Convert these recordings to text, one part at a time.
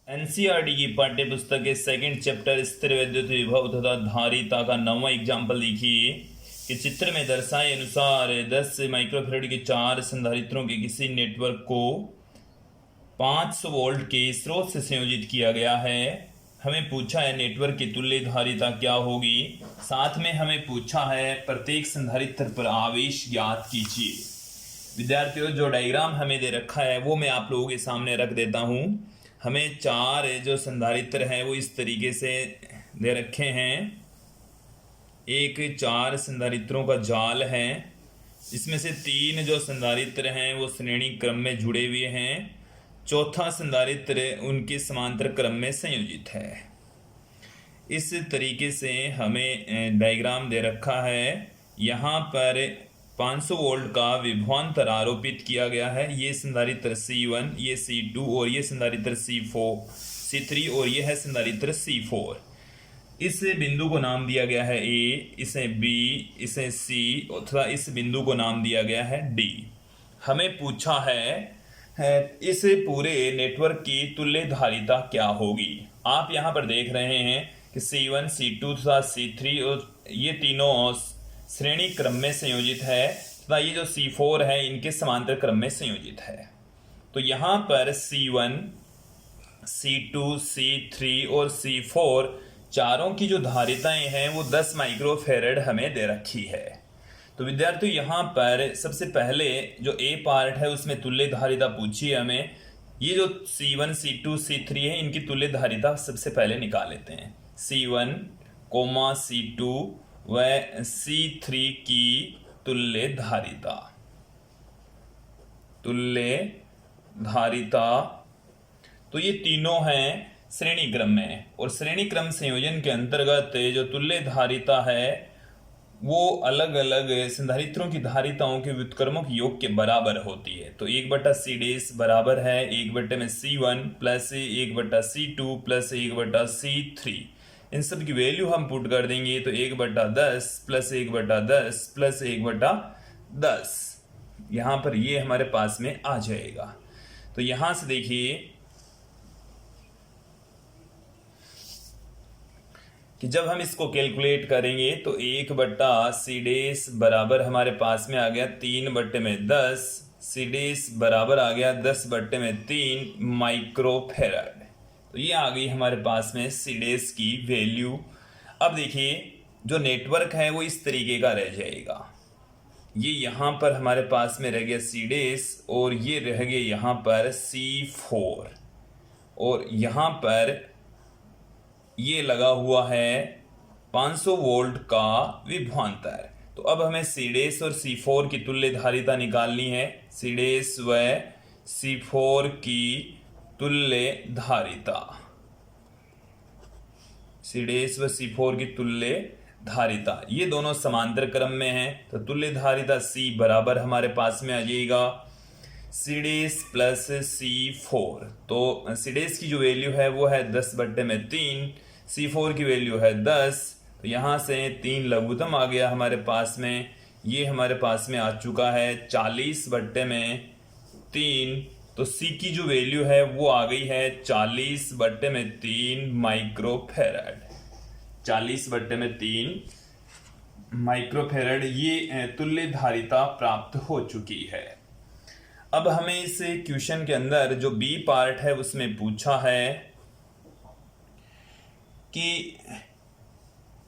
NCERT की पाठ्य पुस्तक के सेकंड चैप्टर स्थिर विद्युत विभव तथा धारिता का 9वां एग्जाम्पल देखिए कि चित्र में दर्शाए अनुसार 10 माइक्रोफैराड के 4 संधारित्रों के किसी नेटवर्क को 500 वोल्ट के स्रोत से संयोजित किया गया है। हमें पूछा है नेटवर्क की तुल्य धारिता क्या होगी, साथ में हमें पूछा है प्रत्येक संधारित्र पर आवेश ज्ञात कीजिए। विद्यार्थियों, जो डायग्राम हमें दे रखा है वो मैं आप लोगों के सामने रख देता हूँ। हमें 4 जो संधारित्र हैं वो इस तरीके से दे रखे हैं। एक 4 संधारित्रों का जाल है, इसमें से 3 जो संधारित्र हैं वो श्रेणी क्रम में जुड़े हुए हैं, चौथा संधारित्र उनके समांतर क्रम में संयोजित है। इस तरीके से हमें डायग्राम दे रखा है। यहाँ पर 500 वोल्ट का विभवांतर आरोपित किया गया है। ये संधारित्र C1, ये C2 और ये संधारित्र C3 और ये है संधारित्र C4। इस बिंदु को नाम दिया गया है A, इसे B, इसे C तथा इस बिंदु को नाम दिया गया है D। हमें पूछा है इस पूरे नेटवर्क की तुल्य धारिता क्या होगी। आप यहाँ पर देख रहे हैं कि C1, C2 तथा C3 और ये तीनों श्रेणी क्रम में संयोजित है तथा ये जो C4 है इनके समांतर क्रम में संयोजित है। तो यहाँ पर C1, C2, C3 और C4 चारों की जो धारिताएं हैं वो 10 माइक्रोफैराड हमें दे रखी है। तो विद्यार्थियों, यहाँ पर सबसे पहले जो A पार्ट है उसमें तुल्य धारिता पूछी है हमें। ये जो C1, C2, C3 है इनकी तुल्य धारिता सबसे पहले निकाल लेते हैं। C1, C2 व C3 की तुल्य धारिता तो ये तीनों हैं श्रेणी क्रम में, और श्रेणी क्रम संयोजन के अंतर्गत जो तुल्य धारिता है वो अलग अलग संधारित्रों की धारिताओं के व्युत्क्रमों के योग के बराबर होती है। तो 1/C' बराबर है 1/C1 plus 1/C2 plus 1/C3। इन सब की वैल्यू हम पुट कर देंगे तो 1/10 प्लस 1/10 प्लस 1/10 यहाँ पर ये हमारे पास में आ जाएगा। तो यहाँ से देखिए कि जब हम इसको कैलकुलेट करेंगे तो 1/C' बराबर हमारे पास में आ गया 3/10, C' बराबर आ गया 10/3 माइक्रोफैराड। तो ये आ गई हमारे पास में C' की वैल्यू। अब देखिए जो नेटवर्क है वो इस तरीके का रह जाएगा। ये यहाँ पर हमारे पास में रह गया C' और ये रह गया यहाँ पर C4 और यहाँ पर ये लगा हुआ है 500 वोल्ट का विभवांतर। तो अब हमें C' और C4 की तुल्य धारिता निकालनी है। C' व C4 की तुल्य धारिता, C' व C4 की तुल्य धारिता, ये दोनों समांतर क्रम में हैं। तो तुल्य धारिता C बराबर हमारे पास में आ जाएगा C' प्लस C4। तो C' की जो वैल्यू है वो है 10/3, C4 की वैल्यू है 10। तो यहाँ से 3 लघुत्तम आ गया हमारे पास में। ये हमारे पास में आ चुका है 40/3। तो C की जो वैल्यू है वो आ गई है 40/3 माइक्रोफैराड। 40/3 माइक्रोफैराड ये तुल्य धारिता प्राप्त हो चुकी है। अब हमें इस क्वेश्चन के अंदर जो B पार्ट है उसमें पूछा है कि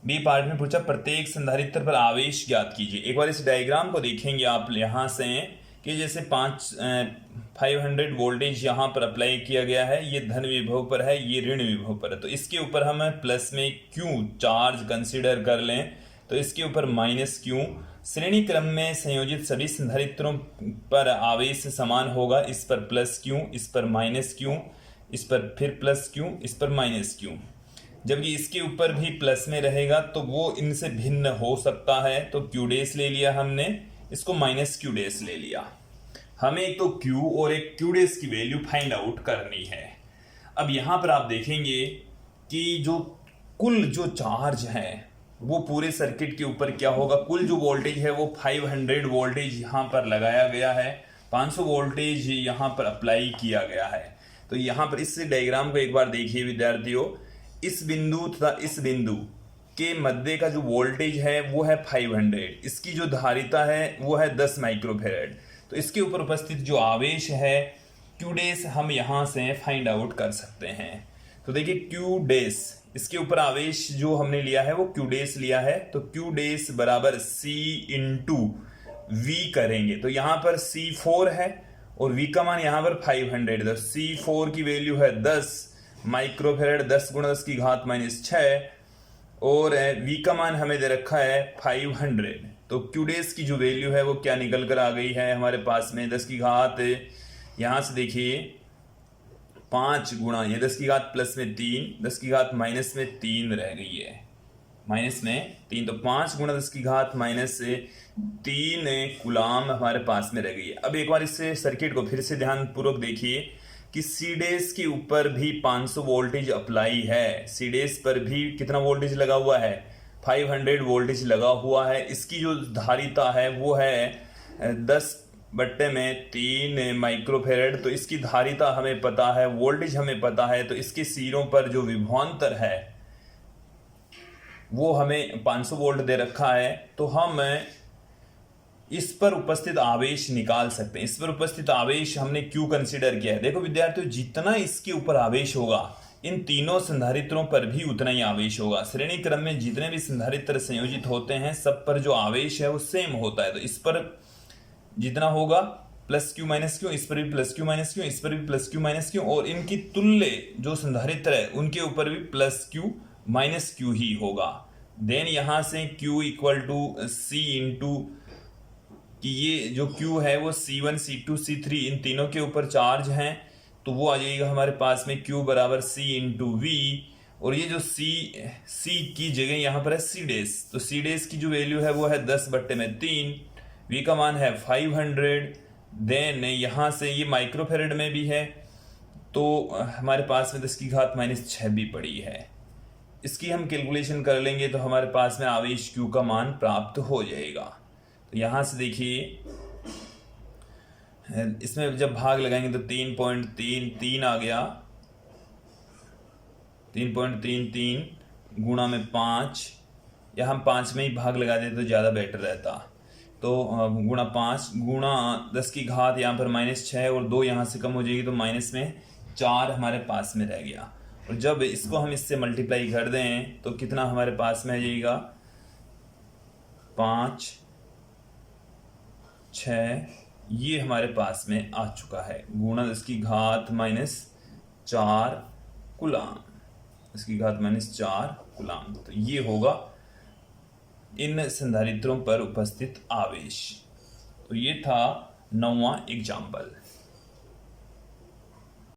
B पार्ट में पूछा प्रत्येक संधारित्र पर आवेश ज्ञात कीजिए। एक बार इस डायग्राम को देखेंगे आप यहाँ से कि जैसे 500 वोल्टेज यहाँ पर अप्लाई किया गया है, ये धन विभव पर है, ये ऋण विभव पर है। तो इसके ऊपर हम प्लस में Q चार्ज कंसीडर कर लें तो इसके ऊपर माइनस Q। श्रेणी क्रम में संयोजित सभी संधारित्रों पर आवेश समान होगा। इस पर प्लस Q, इस पर माइनस Q, इस पर फिर प्लस Q, इस पर माइनस Q। जबकि इसके ऊपर भी प्लस में रहेगा तो वो इनसे भिन्न हो सकता है। तो Q' ले लिया हमने, इसको माइनस Q' ले लिया। हमें एक तो Q और एक Q' की वैल्यू फाइंड आउट करनी है। अब यहाँ पर आप देखेंगे कि जो कुल जो चार्ज है वो पूरे सर्किट के ऊपर क्या होगा। कुल जो वोल्टेज है वो 500 वोल्टेज यहाँ पर लगाया गया है, 500 वोल्टेज यहाँ पर अप्लाई किया गया है। तो यहाँ पर इस डायग्राम को एक बार देखिए विद्यार्थियों, इस बिंदु तथा इस बिंदु के मध्य का जो वोल्टेज है वो है 500, इसकी जो धारिता है वो है 10 माइक्रोफेरेड। तो इसके ऊपर उपस्थित जो आवेश है Q डैश हम यहाँ से फाइंड आउट कर सकते हैं। तो देखिए Q डैश, इसके ऊपर आवेश जो हमने लिया है वो Q डैश लिया है, तो Q डैश बराबर C इंटू V करेंगे। तो यहाँ पर C4 है और V का मान यहाँ पर 500, तो C4 की वैल्यू है 10 माइक्रोफेरेड, 10 गुणा 10 की घात -6, और V का मान हमें दे रखा है 500। तो Q डैश की जो वैल्यू है वो क्या निकल कर आ गई है हमारे पास में 10 की घात, यहाँ से देखिए 5 गुणा ये 10 की घात प्लस में 3, 10 की घात माइनस में 3 रह गई है, माइनस में 3, तो 5 गुणा 10 की घात -3 कूलाम हमारे पास में रह गई है। अब एक बार इस सर्किट को फिर से ध्यानपूर्वक देखिए कि सी डैश के ऊपर भी 500 वोल्टेज अप्लाई है, सी डैश पर भी कितना वोल्टेज लगा हुआ है 500 वोल्टेज लगा हुआ है। इसकी जो धारिता है वो है 10/3 माइक्रोफेरेड। तो इसकी धारिता हमें पता है, वोल्टेज हमें पता है, तो इसके सिरों पर जो विभवांतर है वो हमें 500 वोल्ट दे रखा है। तो हम इस पर उपस्थित आवेश निकाल सकते हैं। इस पर उपस्थित आवेश हमने क्यों कंसीडर किया है, देखो विद्यार्थियों, जितना इसके ऊपर आवेश होगा इन तीनों संधारित्रों पर भी उतना ही आवेश होगा। श्रेणी क्रम में जितने भी संधारित्र संयोजित होते हैं सब पर जो आवेश है वो सेम होता है। तो इस पर जितना होगा प्लस क्यू माइनस क्यू, इस पर भी प्लस क्यू माइनस क्यू, इस पर भी प्लस क्यू माइनस क्यू, और इनकी तुल्य जो संधारित्र है उनके ऊपर भी प्लस क्यू माइनस क्यू ही होगा। देन यहां से Q equal to C into कि ये जो Q है वो C1 C2 C3 इन तीनों के ऊपर चार्ज हैं, तो वो आ जाएगा हमारे पास में Q बराबर C इंटू V, और ये जो C की जगह यहाँ पर है C डैश, तो C डैश की जो वैल्यू है वो है 10/3, V का मान है 500। देन यहाँ से ये माइक्रोफेरेड में भी है, तो हमारे पास में 10 की घात -6 भी पड़ी है। इसकी हम कैलकुलेशन कर लेंगे तो हमारे पास में आवेश Q का मान प्राप्त हो जाएगा। तो यहाँ से देखिए इसमें जब भाग लगाएंगे तो 3.33 आ गया, 3.33 गुणा में 5, या हम 5 में ही भाग लगा दें तो ज़्यादा बेटर रहता। तो गुणा 5 गुणा 10 की घात यहाँ पर -6 और 2 यहाँ से कम हो जाएगी तो माइनस में 4 हमारे पास में रह गया। और जब इसको हम इससे मल्टीप्लाई कर दें तो कितना हमारे पास में आ जाएगा 5 6, ये हमारे पास में आ चुका है, गुणा 10 की घात -4 कूलाम, 10 की घात -4 कूलाम। तो ये होगा इन संधारित्रों पर उपस्थित आवेश। तो ये था 9वां एग्जाम्पल।